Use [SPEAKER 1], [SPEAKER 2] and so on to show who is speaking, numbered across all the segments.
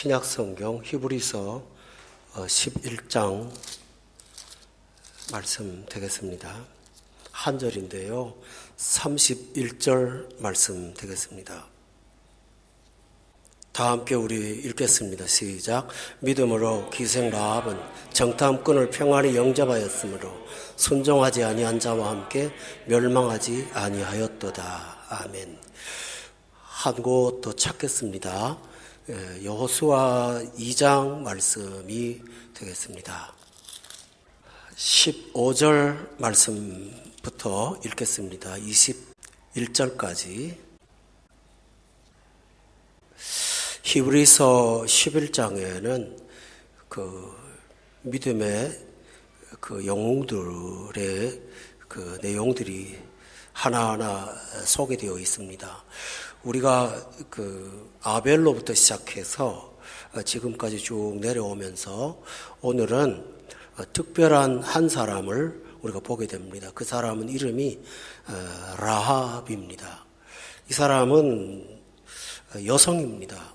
[SPEAKER 1] 신약성경 히브리서 11장 말씀 되겠습니다. 한 절인데요. 31절 말씀 되겠습니다. 다 함께 우리 읽겠습니다. 시작. 믿음으로 기생 라합은 정탐꾼을 평안히 영접하였으므로 순종하지 아니한 자와 함께 멸망하지 아니하였도다. 아멘. 한 곳 더 찾겠습니다. 여호수아 2장 말씀이 되겠습니다. 15절 말씀부터 읽겠습니다. 21절까지. 히브리서 11장에는 그 믿음의 그 영웅들의 그 내용들이 하나하나 소개되어 있습니다. 우리가 그 아벨로부터 시작해서 지금까지 쭉 내려오면서 오늘은 특별한 한 사람을 우리가 보게 됩니다. 그 사람은 이름이 라합입니다. 이 사람은 여성입니다.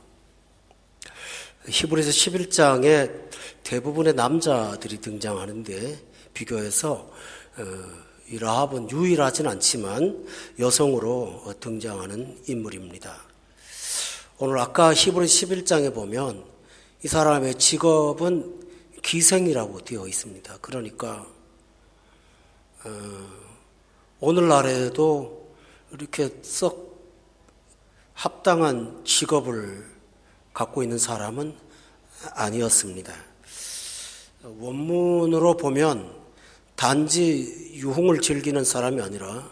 [SPEAKER 1] 히브리서 11장에 대부분의 남자들이 등장하는데 비교해서 이 라합은 유일하진 않지만 여성으로 등장하는 인물입니다. 오늘 아까 히브리서 11장에 보면 이 사람의 직업은 기생이라고 되어 있습니다. 그러니까 오늘날에도 이렇게 썩 합당한 직업을 갖고 있는 사람은 아니었습니다. 원문으로 보면 단지 유흥을 즐기는 사람이 아니라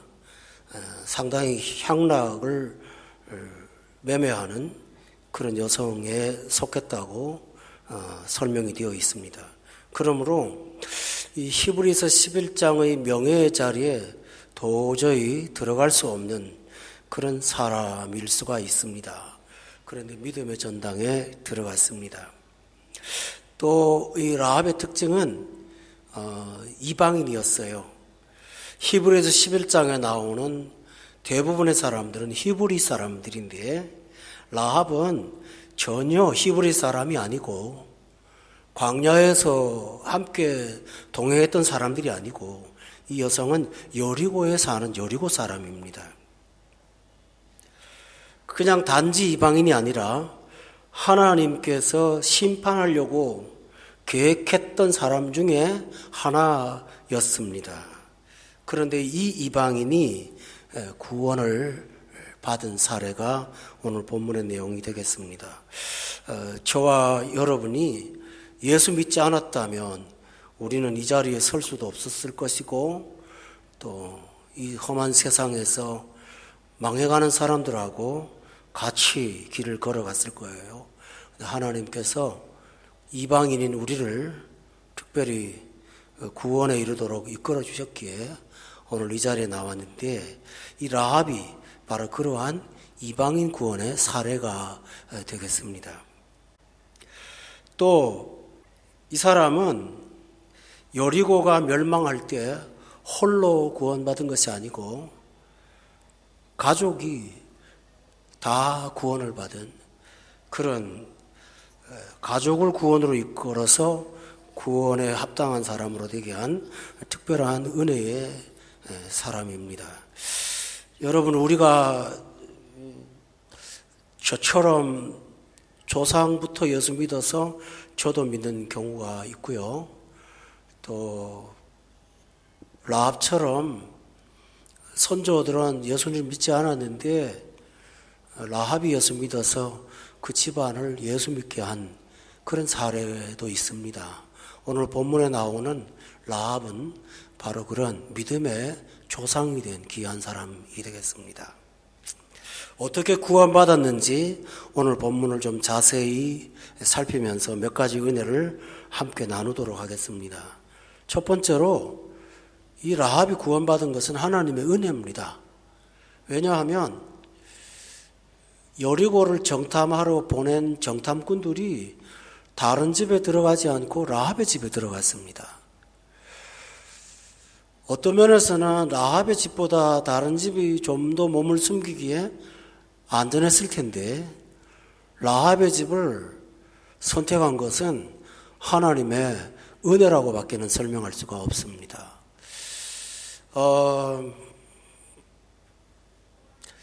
[SPEAKER 1] 상당히 향락을 매매하는 그런 여성에 속했다고 설명이 되어 있습니다. 그러므로 이 히브리서 11장의 명예의 자리에 도저히 들어갈 수 없는 그런 사람일 수가 있습니다. 그런데 믿음의 전당에 들어갔습니다. 또 이 라합의 특징은 이방인이었어요. 히브리서 11장에 나오는 대부분의 사람들은 히브리 사람들인데 라합은 전혀 히브리 사람이 아니고 광야에서 함께 동행했던 사람들이 아니고 이 여성은 여리고에 사는 여리고 사람입니다. 그냥 단지 이방인이 아니라 하나님께서 심판하려고 계획했던 사람 중에 하나였습니다. 그런데 이 이방인이 구원을 받은 사례가 오늘 본문의 내용이 되겠습니다. 저와 여러분이 예수 믿지 않았다면 우리는 이 자리에 설 수도 없었을 것이고 또 이 험한 세상에서 망해가는 사람들하고 같이 길을 걸어갔을 거예요. 하나님께서 이방인인 우리를 특별히 구원에 이르도록 이끌어 주셨기에 오늘 이 자리에 나왔는데 이 라합이 바로 그러한 이방인 구원의 사례가 되겠습니다. 또 이 사람은 여리고가 멸망할 때 홀로 구원받은 것이 아니고 가족이 다 구원을 받은 그런 가족을 구원으로 이끌어서 구원에 합당한 사람으로 되게 한 특별한 은혜의 사람입니다. 여러분, 우리가 저처럼 조상부터 예수 믿어서 저도 믿는 경우가 있고요. 또 라합처럼 선조들은 예수를 믿지 않았는데 라합이 예수 믿어서 그 집안을 예수 믿게 한 그런 사례도 있습니다. 오늘 본문에 나오는 라합은 바로 그런 믿음의 조상이 된 귀한 사람이 되겠습니다. 어떻게 구원받았는지 오늘 본문을 좀 자세히 살피면서 몇 가지 은혜를 함께 나누도록 하겠습니다. 첫 번째로 이 라합이 구원받은 것은 하나님의 은혜입니다. 왜냐하면 여리고를 정탐하러 보낸 정탐꾼들이 다른 집에 들어가지 않고 라합의 집에 들어갔습니다. 어떤 면에서는 라합의 집보다 다른 집이 좀 더 몸을 숨기기에 안전했을 텐데 라합의 집을 선택한 것은 하나님의 은혜라고밖에는 설명할 수가 없습니다.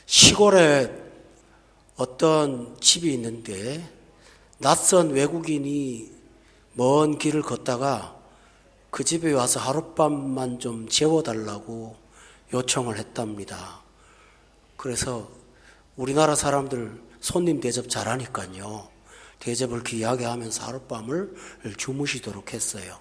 [SPEAKER 1] 시골에 어떤 집이 있는데 낯선 외국인이 먼 길을 걷다가 그 집에 와서 하룻밤만 좀 재워달라고 요청을 했답니다. 그래서 우리나라 사람들 손님 대접 잘하니까요. 대접을 귀하게 하면서 하룻밤을 주무시도록 했어요.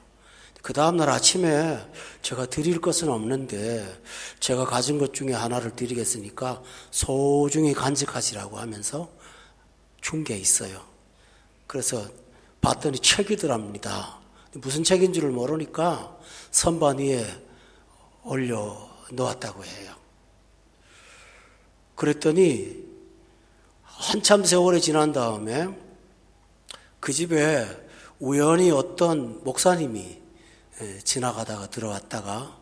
[SPEAKER 1] 그 다음날 아침에 제가 드릴 것은 없는데 제가 가진 것 중에 하나를 드리겠으니까 소중히 간직하시라고 하면서 준 게 있어요. 그래서 봤더니 책이더랍니다. 무슨 책인 줄을 모르니까 선반 위에 올려 놓았다고 해요. 그랬더니 한참 세월이 지난 다음에 그 집에 우연히 어떤 목사님이 지나가다가 들어왔다가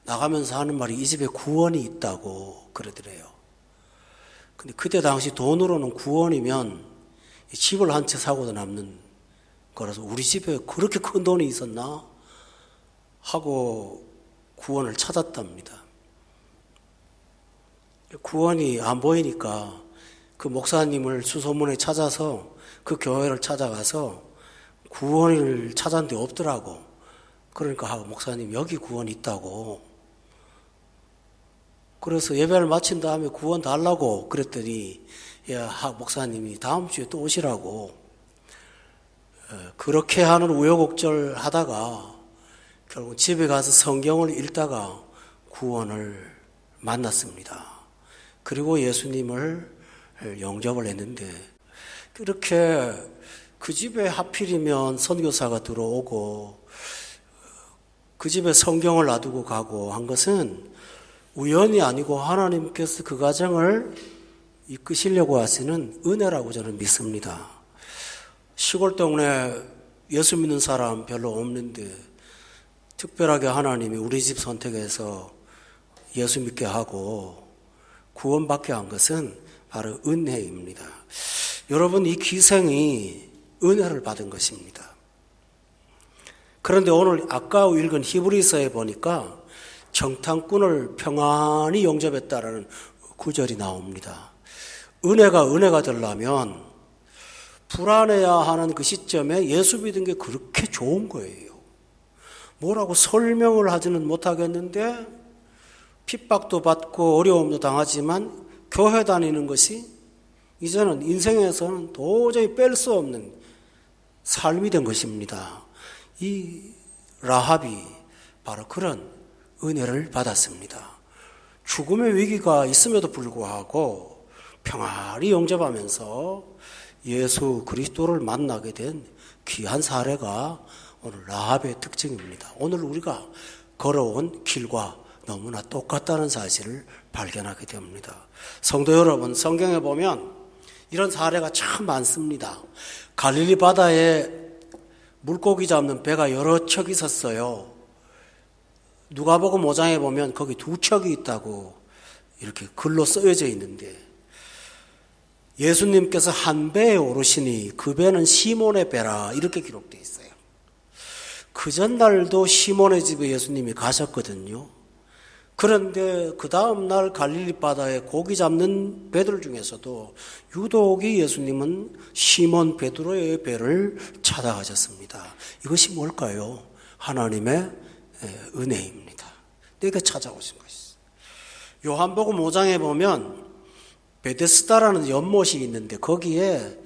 [SPEAKER 1] 나가면서 하는 말이 이 집에 구원이 있다고 그러더래요. 근데 그때 당시 돈으로는 구원이면 집을 한 채 사고도 남는 거라서 우리 집에 그렇게 큰 돈이 있었나 하고 구원을 찾았답니다. 구원이 안 보이니까 그 목사님을 수소문에 찾아서 그 교회를 찾아가서 구원을 찾았는데 없더라고. 그러니까 목사님 여기 구원 있다고. 그래서 예배를 마친 다음에 구원 달라고 그랬더니 목사님이 다음 주에 또 오시라고. 그렇게 하는 우여곡절 하다가 결국 집에 가서 성경을 읽다가 구원을 만났습니다. 그리고 예수님을 영접을 했는데 그렇게 그 집에 하필이면 선교사가 들어오고 그 집에 성경을 놔두고 가고 한 것은 우연이 아니고 하나님께서 그 가정을 이끄시려고 하시는 은혜라고 저는 믿습니다. 시골 동네 예수 믿는 사람 별로 없는데 특별하게 하나님이 우리 집 선택해서 예수 믿게 하고 구원받게 한 것은 바로 은혜입니다. 여러분, 이 기생이 은혜를 받은 것입니다. 그런데 오늘 아까 읽은 히브리서에 보니까 정탐꾼을 평안히 영접했다라는 구절이 나옵니다. 은혜가 되려면 불안해야 하는 그 시점에 예수 믿은 게 그렇게 좋은 거예요. 뭐라고 설명을 하지는 못하겠는데 핍박도 받고 어려움도 당하지만 교회 다니는 것이 이제는 인생에서는 도저히 뺄 수 없는 삶이 된 것입니다. 이 라합이 바로 그런 은혜를 받았습니다. 죽음의 위기가 있음에도 불구하고 평안히 영접하면서 예수 그리스도를 만나게 된 귀한 사례가 오늘 라합의 특징입니다. 오늘 우리가 걸어온 길과 너무나 똑같다는 사실을 발견하게 됩니다. 성도 여러분, 성경에 보면 이런 사례가 참 많습니다. 갈릴리 바다에 물고기 잡는 배가 여러 척 있었어요. 누가복음 5장에 보면 거기 2척이 있다고 이렇게 글로 쓰여져 있는데 예수님께서 한 배에 오르시니 그 배는 시몬의 배라 이렇게 기록되어 있어요. 그 전날도 시몬의 집에 예수님이 가셨거든요. 그런데 그 다음 날 갈릴리 바다에 고기 잡는 배들 중에서도 유독이 예수님은 시몬 베드로의 배를 찾아가셨습니다. 이것이 뭘까요? 하나님의 은혜입니다. 내가 찾아오신 것이죠. 요한복음 5장에 보면 베데스다라는 연못이 있는데 거기에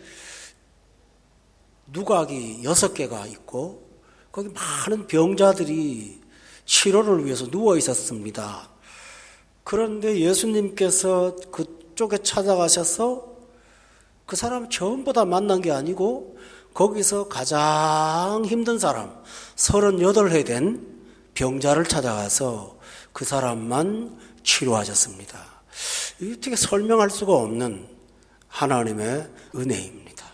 [SPEAKER 1] 누각이 6개가 있고 거기 많은 병자들이 치료를 위해서 누워 있었습니다. 그런데 예수님께서 그쪽에 찾아가셔서 그 사람 전부 다 만난 게 아니고 거기서 가장 힘든 사람 38회 된 병자를 찾아가서 그 사람만 치료하셨습니다. 어떻게 설명할 수가 없는 하나님의 은혜입니다.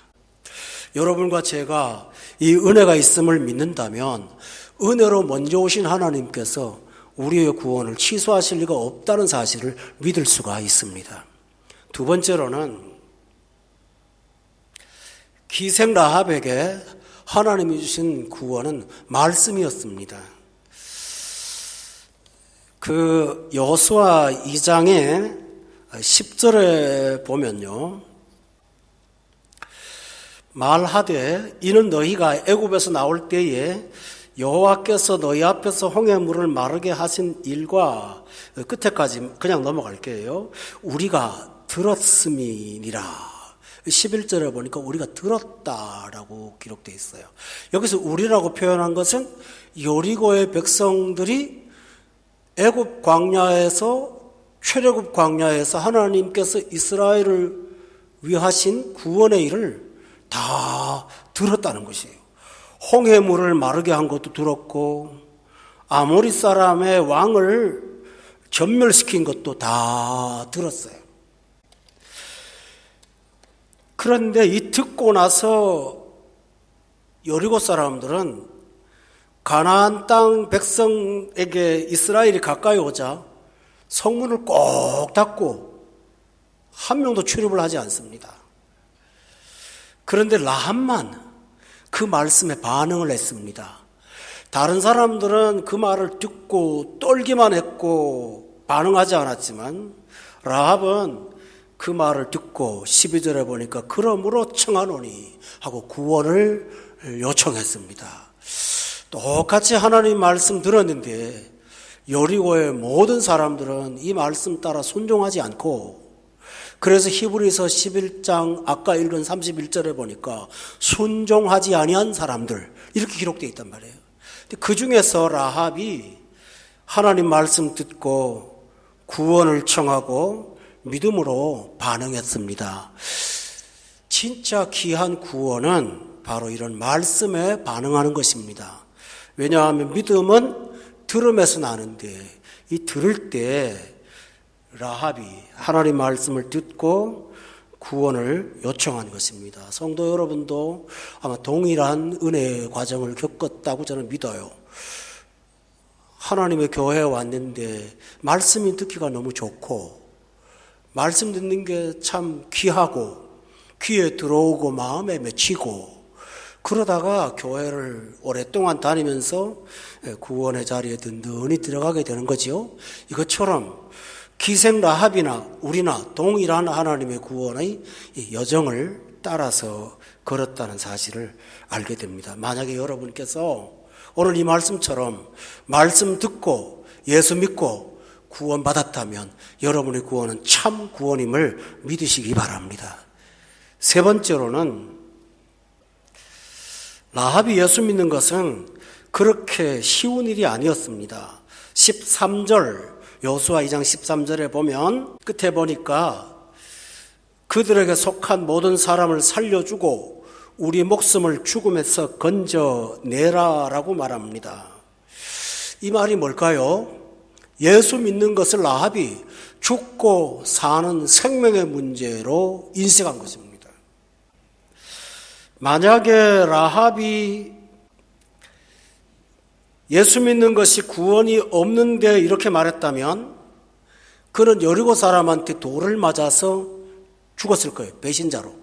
[SPEAKER 1] 여러분과 제가 이 은혜가 있음을 믿는다면 은혜로 먼저 오신 하나님께서 우리의 구원을 취소하실 리가 없다는 사실을 믿을 수가 있습니다. 두 번째로는 기생 라합에게 하나님이 주신 구원은 말씀이었습니다. 그 여호수아 2장의 10절에 보면요, 말하되 이는 너희가 애굽에서 나올 때에 여호와께서 너희 앞에서 홍해물을 마르게 하신 일과, 끝에까지 그냥 넘어갈게요. 우리가 들었음이니라. 11절에 보니까 우리가 들었다라고 기록되어 있어요. 여기서 우리라고 표현한 것은 여리고의 백성들이 애굽 광야에서, 출애굽 광야에서 하나님께서 이스라엘을 위하신 구원의 일을 다 들었다는 것이에요. 홍해물을 마르게 한 것도 들었고, 아모리 사람의 왕을 전멸시킨 것도 다 들었어요. 그런데 이 듣고 나서 여리고 사람들은 가나안 땅 백성에게 이스라엘이 가까이 오자 성문을 꼭 닫고 한 명도 출입을 하지 않습니다. 그런데 라합만 그 말씀에 반응을 했습니다. 다른 사람들은 그 말을 듣고 떨기만 했고 반응하지 않았지만, 라합은 그 말을 듣고 12절에 보니까 그러므로 청하노니 하고 구원을 요청했습니다. 똑같이 하나님 말씀 들었는데 여리고의 모든 사람들은 이 말씀 따라 순종하지 않고, 그래서 히브리서 11장 아까 읽은 31절에 보니까 순종하지 아니한 사람들 이렇게 기록되어 있단 말이에요. 그 중에서 라합이 하나님 말씀 듣고 구원을 청하고 믿음으로 반응했습니다. 진짜 귀한 구원은 바로 이런 말씀에 반응하는 것입니다. 왜냐하면 믿음은 들음에서 나는데, 이 들을 때 라합이 하나님 말씀을 듣고 구원을 요청한 것입니다. 성도 여러분도 아마 동일한 은혜의 과정을 겪었다고 저는 믿어요. 하나님의 교회에 왔는데 말씀이 듣기가 너무 좋고, 말씀 듣는 게 참 귀하고 귀에 들어오고 마음에 맺히고, 그러다가 교회를 오랫동안 다니면서 구원의 자리에 든든히 들어가게 되는 거지요. 이것처럼 기생 라합이나 우리나 동일한 하나님의 구원의 여정을 따라서 걸었다는 사실을 알게 됩니다. 만약에 여러분께서 오늘 이 말씀처럼 말씀 듣고 예수 믿고 구원받았다면 여러분의 구원은 참 구원임을 믿으시기 바랍니다. 세 번째로는, 라합이 예수 믿는 것은 그렇게 쉬운 일이 아니었습니다. 13절, 여호수아 2장 13절에 보면 끝에 보니까 그들에게 속한 모든 사람을 살려주고 우리 목숨을 죽음에서 건져내라라고 말합니다. 이 말이 뭘까요? 예수 믿는 것을 라합이 죽고 사는 생명의 문제로 인식한 것입니다. 만약에 라합이 예수 믿는 것이 구원이 없는데 이렇게 말했다면 그는 여리고 사람한테 돌을 맞아서 죽었을 거예요. 배신자로.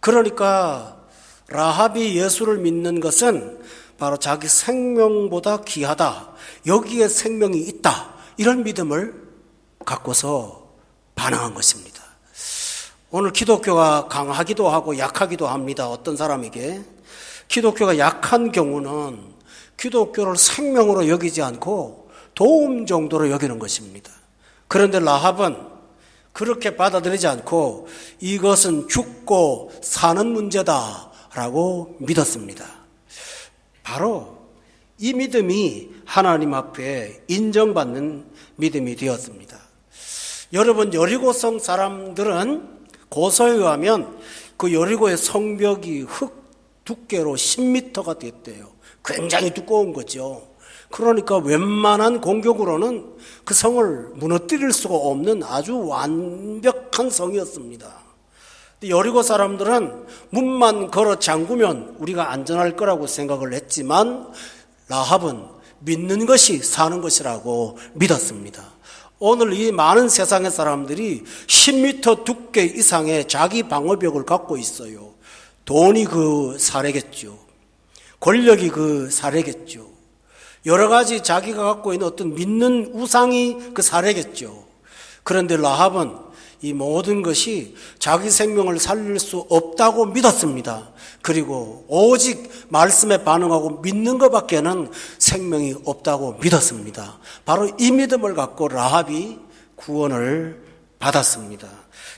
[SPEAKER 1] 그러니까 라합이 예수를 믿는 것은 바로 자기 생명보다 귀하다, 여기에 생명이 있다, 이런 믿음을 갖고서 반응한 것입니다. 오늘 기독교가 강하기도 하고 약하기도 합니다. 어떤 사람에게 기독교가 약한 경우는 기독교를 생명으로 여기지 않고 도움 정도로 여기는 것입니다. 그런데 라합은 그렇게 받아들이지 않고 이것은 죽고 사는 문제다라고 믿었습니다. 바로 이 믿음이 하나님 앞에 인정받는 믿음이 되었습니다. 여러분, 여리고성 사람들은 고서에 의하면 그 여리고의 성벽이 흙 두께로 10m가 됐대요. 굉장히 두꺼운 거죠. 그러니까 웬만한 공격으로는 그 성을 무너뜨릴 수가 없는 아주 완벽한 성이었습니다. 여리고 사람들은 문만 걸어 잠그면 우리가 안전할 거라고 생각을 했지만 라합은 믿는 것이 사는 것이라고 믿었습니다. 오늘 이 많은 세상의 사람들이 10m 두께 이상의 자기 방어벽을 갖고 있어요. 돈이 그 사례겠죠. 권력이 그 사례겠죠. 여러 가지 자기가 갖고 있는 어떤 믿는 우상이 그 사례겠죠. 그런데 라합은 이 모든 것이 자기 생명을 살릴 수 없다고 믿었습니다. 그리고 오직 말씀에 반응하고 믿는 것밖에는 생명이 없다고 믿었습니다. 바로 이 믿음을 갖고 라합이 구원을 받았습니다.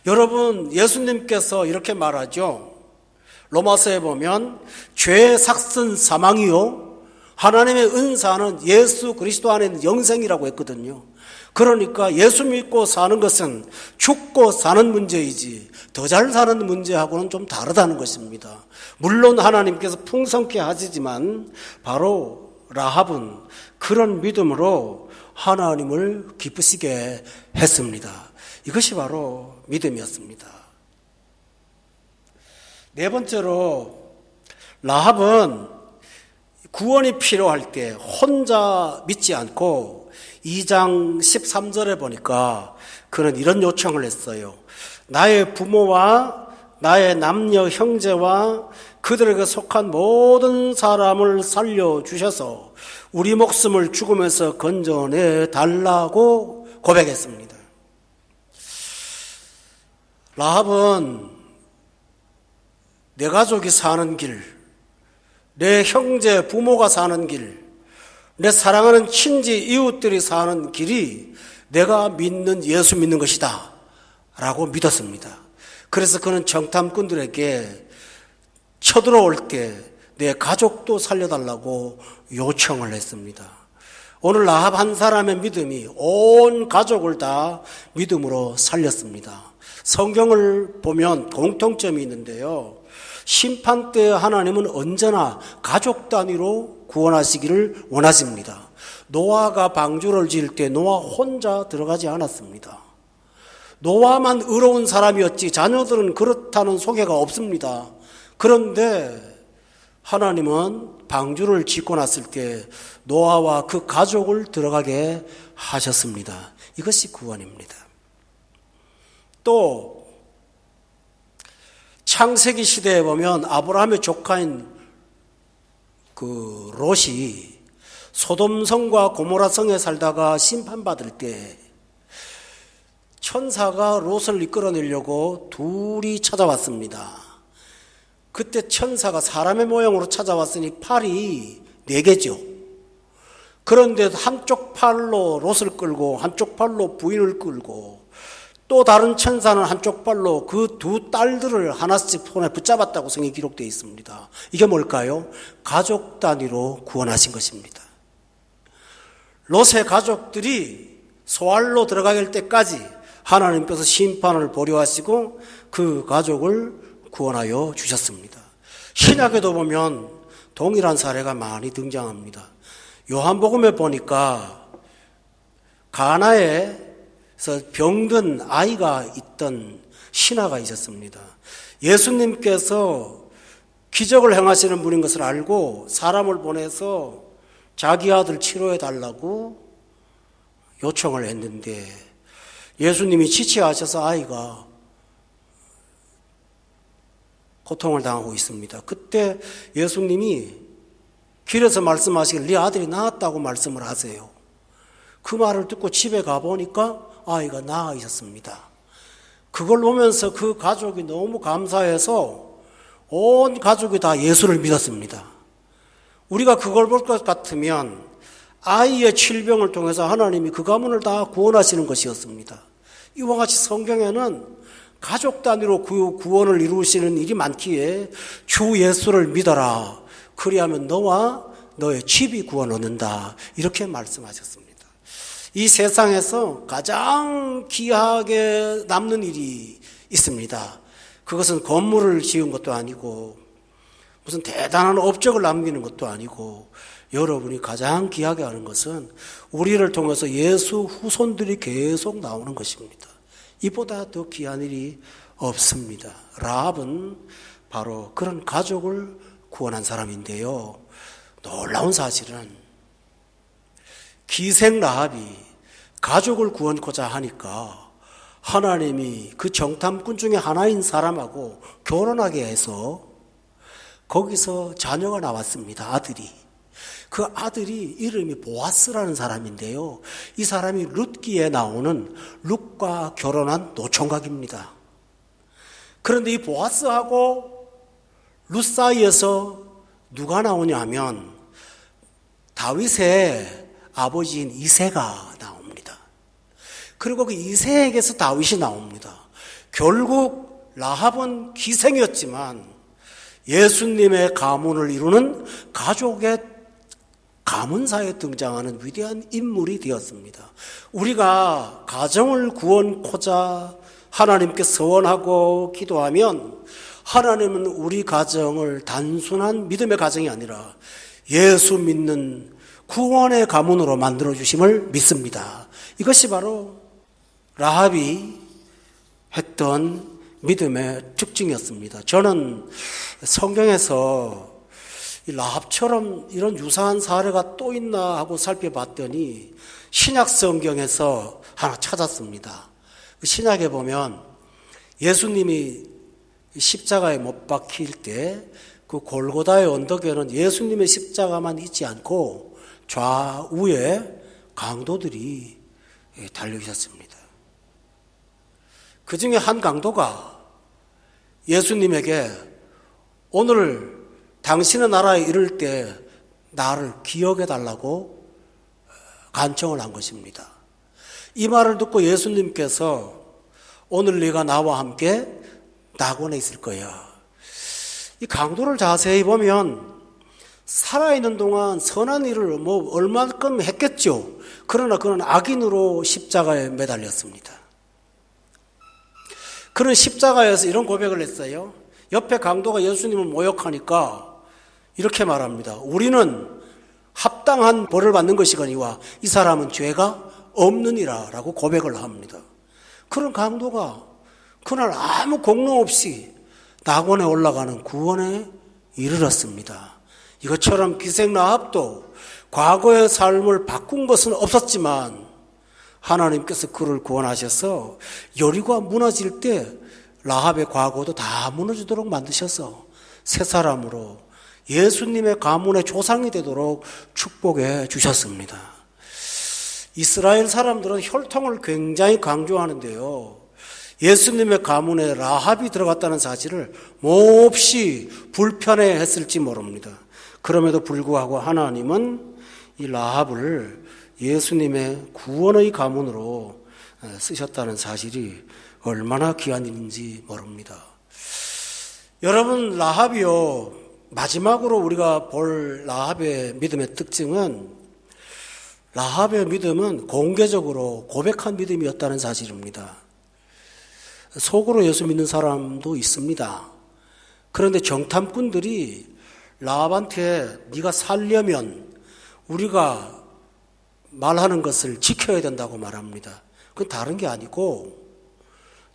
[SPEAKER 1] 여러분, 예수님께서 이렇게 말하죠. 로마서에 보면 죄의 삭은 사망이요 하나님의 은사는 예수 그리스도 안에 있는 영생이라고 했거든요. 그러니까 예수 믿고 사는 것은 죽고 사는 문제이지 더 잘 사는 문제하고는 좀 다르다는 것입니다. 물론 하나님께서 풍성케 하시지만 바로 라합은 그런 믿음으로 하나님을 기쁘시게 했습니다. 이것이 바로 믿음이었습니다. 네 번째로 라합은 구원이 필요할 때 혼자 믿지 않고 2장 13절에 보니까 그는 이런 요청을 했어요. 나의 부모와 나의 남녀 형제와 그들에게 속한 모든 사람을 살려주셔서 우리 목숨을 죽음에서 건져내 달라고 고백했습니다. 라합은 내 가족이 사는 길, 내 형제 부모가 사는 길, 내 사랑하는 친지 이웃들이 사는 길이 내가 믿는 예수 믿는 것이다 라고 믿었습니다. 그래서 그는 정탐꾼들에게 쳐들어올 때 내 가족도 살려달라고 요청을 했습니다. 오늘 라합 한 사람의 믿음이 온 가족을 다 믿음으로 살렸습니다. 성경을 보면 공통점이 있는데요. 심판 때 하나님은 언제나 가족 단위로 구원하시기를 원하십니다. 노아가 방주를 지을 때 노아 혼자 들어가지 않았습니다. 노아만 의로운 사람이었지 자녀들은 그렇다는 소개가 없습니다. 그런데 하나님은 방주를 짓고 났을 때 노아와 그 가족을 들어가게 하셨습니다. 이것이 구원입니다. 또 창세기 시대에 보면 아브라함의 조카인 그 롯이 소돔성과 고모라성에 살다가 심판받을 때 천사가 롯을 이끌어내려고 둘이 찾아왔습니다. 그때 천사가 사람의 모양으로 찾아왔으니 팔이 4개죠. 그런데 한쪽 팔로 롯을 끌고 한쪽 팔로 부인을 끌고 또 다른 천사는 한쪽 팔로 그 두 딸들을 하나씩 손에 붙잡았다고 성경에 기록되어 있습니다. 이게 뭘까요? 가족 단위로 구원하신 것입니다. 롯의 가족들이 소알로 들어갈 때까지 하나님께서 심판을 보류하시고 그 가족을 구원하여 주셨습니다. 신약에도 보면 동일한 사례가 많이 등장합니다. 요한복음에 보니까 가나에서 병든 아이가 있던 신하가 있었습니다. 예수님께서 기적을 행하시는 분인 것을 알고 사람을 보내서 자기 아들 치료해 달라고 요청을 했는데 예수님이 지체하셔서 아이가 고통을 당하고 있습니다. 그때 예수님이 길에서 말씀하시길 네 아들이 나았다고 말씀을 하세요. 그 말을 듣고 집에 가보니까 아이가 나아 있었습니다. 그걸 보면서 그 가족이 너무 감사해서 온 가족이 다 예수를 믿었습니다. 우리가 그걸 볼 것 같으면 아이의 질병을 통해서 하나님이 그 가문을 다 구원하시는 것이었습니다. 이와 같이 성경에는 가족 단위로 그 구원을 이루시는 일이 많기에 주 예수를 믿어라. 그리하면 너와 너의 집이 구원 얻는다. 이렇게 말씀하셨습니다. 이 세상에서 가장 귀하게 남는 일이 있습니다. 그것은 건물을 지은 것도 아니고 무슨 대단한 업적을 남기는 것도 아니고 여러분이 가장 귀하게 하는 것은 우리를 통해서 예수 후손들이 계속 나오는 것입니다. 이보다 더 귀한 일이 없습니다. 라합은 바로 그런 가족을 구원한 사람인데요. 놀라운 사실은 기생 라합이 가족을 구원하고자 하니까 하나님이 그 정탐꾼 중에 하나인 사람하고 결혼하게 해서 거기서 자녀가 나왔습니다. 아들이. 그 아들이 이름이 보아스라는 사람인데요. 이 사람이 룻기에 나오는 룻과 결혼한 노총각입니다. 그런데 이 보아스하고 룻 사이에서 누가 나오냐 하면 다윗의 아버지인 이새가 나옵니다. 그리고 그 이새에게서 다윗이 나옵니다. 결국 라합은 기생이었지만 예수님의 가문을 이루는 가족의 가문사에 등장하는 위대한 인물이 되었습니다. 우리가 가정을 구원코자 하나님께 서원하고 기도하면 하나님은 우리 가정을 단순한 믿음의 가정이 아니라 예수 믿는 구원의 가문으로 만들어주심을 믿습니다. 이것이 바로 라합이 했던 믿음의 특징이었습니다. 저는 성경에서 이 라합처럼 이런 유사한 사례가 또 있나 하고 살펴봤더니 신약 성경에서 하나 찾았습니다. 신약에 보면 예수님이 십자가에 못 박힐 때 그 골고다의 언덕에는 예수님의 십자가만 있지 않고 좌우에 강도들이 달려 있었습니다. 그 중에 한 강도가 예수님에게 오늘 당신의 나라에 이를 때 나를 기억해 달라고 간청을 한 것입니다. 이 말을 듣고 예수님께서 오늘 네가 나와 함께 낙원에 있을 거야. 이 강도를 자세히 보면 살아있는 동안 선한 일을 얼마큼 했겠죠. 그러나 그는 악인으로 십자가에 매달렸습니다. 그는 십자가에서 이런 고백을 했어요. 옆에 강도가 예수님을 모욕하니까 이렇게 말합니다. 우리는 합당한 벌을 받는 것이거니와 이 사람은 죄가 없느니라 라고 고백을 합니다. 그런 강도가 그날 아무 공로 없이 낙원에 올라가는 구원에 이르렀습니다. 이것처럼 기생 라합도 과거의 삶을 바꾼 것은 없었지만 하나님께서 그를 구원하셔서 여리고가 무너질 때 라합의 과거도 다 무너지도록 만드셔서 새 사람으로 예수님의 가문의 조상이 되도록 축복해 주셨습니다. 이스라엘 사람들은 혈통을 굉장히 강조하는데요. 예수님의 가문에 라합이 들어갔다는 사실을 몹시 불편해했을지 모릅니다. 그럼에도 불구하고 하나님은 이 라합을 예수님의 구원의 가문으로 쓰셨다는 사실이 얼마나 귀한 일인지 모릅니다. 여러분, 라합이요, 마지막으로 우리가 볼 라합의 믿음의 특징은 라합의 믿음은 공개적으로 고백한 믿음이었다는 사실입니다. 속으로 예수 믿는 사람도 있습니다. 그런데 정탐꾼들이 라합한테 네가 살려면 우리가 말하는 것을 지켜야 된다고 말합니다. 그건 다른 게 아니고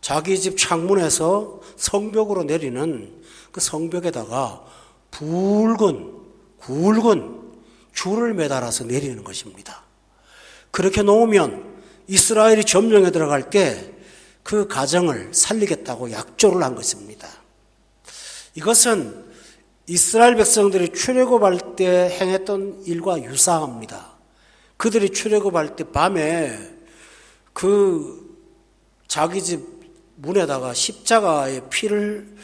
[SPEAKER 1] 자기 집 창문에서 성벽으로 내리는 그 성벽에다가 굵은 줄을 매달아서 내리는 것입니다. 그렇게 놓으면 이스라엘이 점령에 들어갈 때 그 가정을 살리겠다고 약조를 한 것입니다. 이것은 이스라엘 백성들이 출애굽할 때 행했던 일과 유사합니다. 그들이 출애굽할 때 밤에 그 자기 집 문에다가 십자가의 피를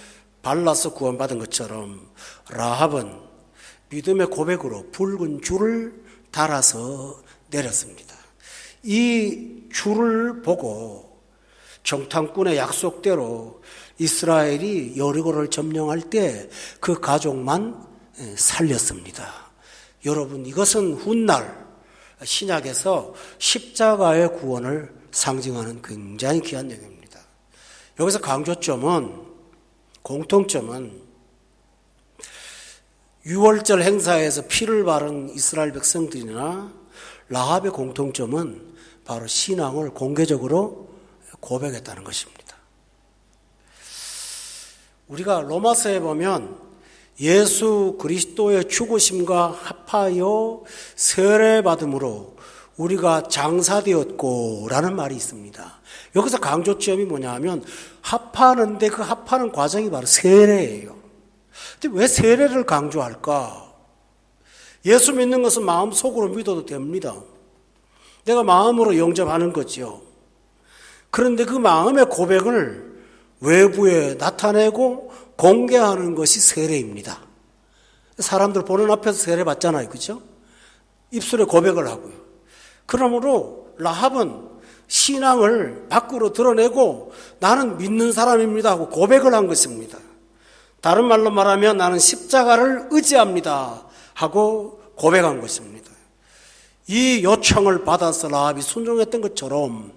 [SPEAKER 1] 발라서 구원받은 것처럼 라합은 믿음의 고백으로 붉은 줄을 달아서 내렸습니다. 이 줄을 보고 정탐꾼의 약속대로 이스라엘이 여리고를 점령할 때 그 가족만 살렸습니다. 여러분, 이것은 훗날 신약에서 십자가의 구원을 상징하는 굉장히 귀한 내용입니다. 여기서 공통점은 유월절 행사에서 피를 바른 이스라엘 백성들이나 라합의 공통점은 바로 신앙을 공개적으로 고백했다는 것입니다. 우리가 로마서에 보면 예수 그리스도의 죽으심과 합하여 세례받음으로 우리가 장사되었고 라는 말이 있습니다. 여기서 강조점이 뭐냐 하면 합하는데 그 합하는 과정이 바로 세례예요. 근데 왜 세례를 강조할까? 예수 믿는 것은 마음속으로 믿어도 됩니다. 내가 마음으로 영접하는 거죠. 그런데 그 마음의 고백을 외부에 나타내고 공개하는 것이 세례입니다. 사람들 보는 앞에서 세례 받잖아요. 그죠? 입술에 고백을 하고요. 그러므로 라합은 신앙을 밖으로 드러내고 나는 믿는 사람입니다 하고 고백을 한 것입니다. 다른 말로 말하면 나는 십자가를 의지합니다 하고 고백한 것입니다. 이 요청을 받아서 라합이 순종했던 것처럼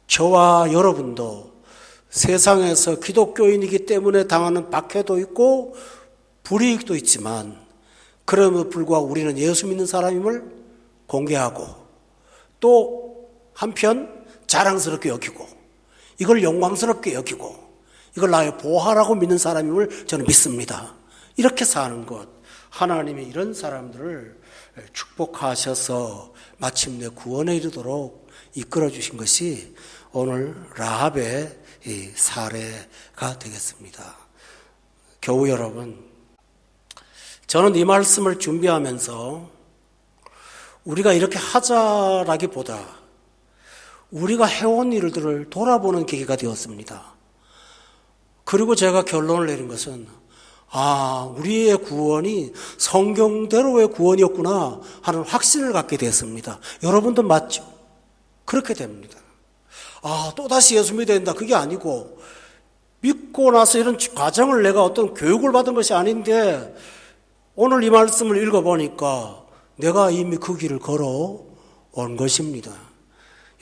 [SPEAKER 1] 저와 여러분도 세상에서 기독교인이기 때문에 당하는 박해도 있고 불이익도 있지만 그럼에도 불구하고 우리는 예수 믿는 사람임을 공개하고 또 한편 자랑스럽게 여기고 이걸 영광스럽게 여기고 이걸 나의 보화라고 믿는 사람임을 저는 믿습니다. 이렇게 사는 것, 하나님이 이런 사람들을 축복하셔서 마침내 구원에 이르도록 이끌어 주신 것이 오늘 라합의 이 사례가 되겠습니다. 교우 여러분, 저는 이 말씀을 준비하면서 우리가 이렇게 하자라기보다 우리가 해온 일들을 돌아보는 계기가 되었습니다. 그리고 제가 결론을 내린 것은 우리의 구원이 성경대로의 구원이었구나 하는 확신을 갖게 됐습니다. 여러분도 맞죠? 그렇게 됩니다. 또다시 예수 믿어야 된다. 그게 아니고 믿고 나서 이런 과정을 내가 어떤 교육을 받은 것이 아닌데 오늘 이 말씀을 읽어보니까 내가 이미 그 길을 걸어온 것입니다.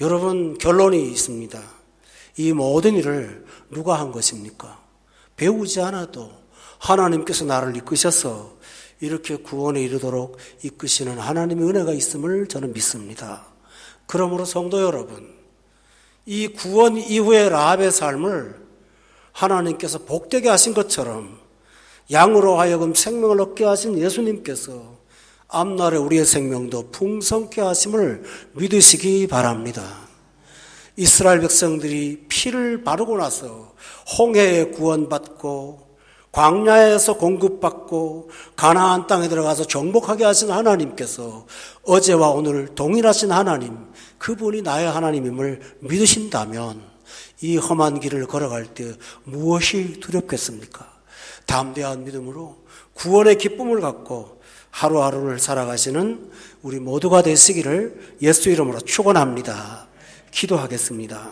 [SPEAKER 1] 여러분, 결론이 있습니다. 이 모든 일을 누가 한 것입니까? 배우지 않아도 하나님께서 나를 이끄셔서 이렇게 구원에 이르도록 이끄시는 하나님의 은혜가 있음을 저는 믿습니다. 그러므로 성도 여러분, 이 구원 이후의 라합의 삶을 하나님께서 복되게 하신 것처럼 양으로 하여금 생명을 얻게 하신 예수님께서 앞날에 우리의 생명도 풍성케 하심을 믿으시기 바랍니다. 이스라엘 백성들이 피를 바르고 나서 홍해에 구원받고 광야에서 공급받고 가나안 땅에 들어가서 정복하게 하신 하나님께서 어제와 오늘 동일하신 하나님, 그분이 나의 하나님임을 믿으신다면 이 험한 길을 걸어갈 때 무엇이 두렵겠습니까? 담대한 믿음으로 구원의 기쁨을 갖고 하루하루를 살아가시는 우리 모두가 되시기를 예수 이름으로 축원합니다. 기도하겠습니다.